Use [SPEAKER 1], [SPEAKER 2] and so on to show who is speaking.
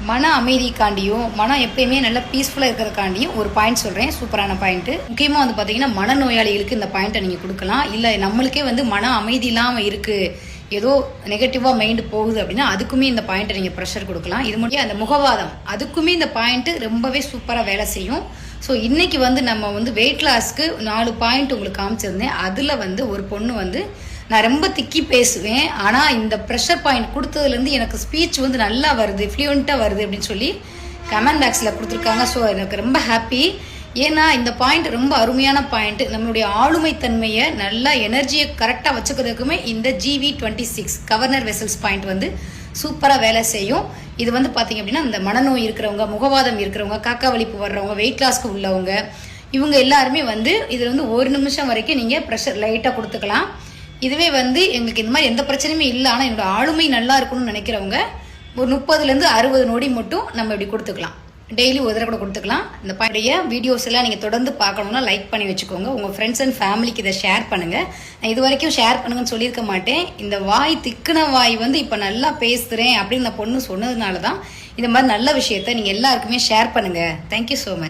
[SPEAKER 1] மன அமைதிக்காண்டியும் மனம் எப்பயுமே நல்லா பீஸ்ஃபுல்லாக இருக்கிறதுக்காண்டியும் ஒரு பாயிண்ட் சொல்கிறேன், சூப்பரான பாயிண்ட்டு. முக்கியமாக வந்து பார்த்தீங்கன்னா மனநோயாளிகளுக்கு இந்த பாயிண்ட்டை நீங்கள் கொடுக்கலாம். இல்லை நம்மளுக்கே வந்து மன அமைதி இல்லாமல் இருக்குது, ஏதோ நெகட்டிவாக மைண்டு போகுது அப்படின்னா அதுக்குமே இந்த பாயிண்ட்டை நீங்கள் ப்ரெஷர் கொடுக்கலாம். இது மட்டும் அந்த முகவாதம் அதுக்குமே இந்த பாயிண்ட்டு ரொம்பவே சூப்பராக வேலை செய்யும். ஸோ இன்றைக்கி வந்து நம்ம வந்து வெயிட் லாஸ்க்கு 4 பாயிண்ட் உங்களுக்கு காமிச்சிருந்தேன். அதில் வந்து ஒரு பொண்ணு வந்து நான் ரொம்ப திக்கி பேசுவேன், ஆனால் இந்த ப்ரெஷர் பாயிண்ட் கொடுத்ததுலேருந்து எனக்கு ஸ்பீச் வந்து நல்லா வருது, ஃப்ளூயண்ட்டாக வருது அப்படின்னு சொல்லி கமெண்ட் பாக்ஸில் கொடுத்துருக்காங்க. ஸோ எனக்கு ரொம்ப ஹாப்பி. ஏன்னா இந்த பாயிண்ட் ரொம்ப அருமையான பாயிண்ட். நம்மளுடைய ஆளுமைத்தன்மையை நல்லா எனர்ஜியை கரெக்டாக வச்சுக்கிறதுக்குமே இந்த GV26 கவர்னர் வெசல்ஸ் பாயிண்ட் வந்து சூப்பராக வேலை செய்யும். இது வந்து பார்த்தீங்க அப்படின்னா இந்த மனநோய் இருக்கிறவங்க, முகவாதம் இருக்கிறவங்க, காக்கா வலிப்பு வர்றவங்க, வெயிட் லாஸ்க்கு உள்ளவங்க, இவங்க எல்லாருமே வந்து இதில் வந்து 1 நிமிஷம் வரைக்கும் நீங்கள் ப்ரெஷர் லைட்டாக கொடுத்துக்கலாம். இதுவே வந்து எங்களுக்கு இந்த மாதிரி எந்த பிரச்சனையுமே இல்லை, ஆனால் என்னோட ஆளுமை நல்லா இருக்கணும்னு நினைக்கிறவங்க ஒரு 30லேருந்து 60 நொடி மட்டும் நம்ம இப்படி கொடுத்துக்கலாம். டெய்லி ஒரு தடவை கூட கொடுத்துக்கலாம். இந்த பாயிண்டைய வீடியோஸ் எல்லாம் நீங்கள் தொடர்ந்து பார்க்கணுன்னா லைக் பண்ணி வச்சுக்கோங்க. உங்கள் ஃப்ரெண்ட்ஸ் அண்ட் ஃபேமிலிக்கு இதை ஷேர் பண்ணுங்கள். நான் இது வரைக்கும் ஷேர் பண்ணுங்கன்னு சொல்லியிருக்க மாட்டேன். இந்த வாய் திக்குன வாய் வந்து இப்போ நல்லா பேசுகிறேன் அப்படின்னு இந்த பொண்ணு சொன்னதுனால தான் இந்த மாதிரி நல்ல விஷயத்த நீங்கள் எல்லாருக்குமே ஷேர் பண்ணுங்கள். Thank you so much.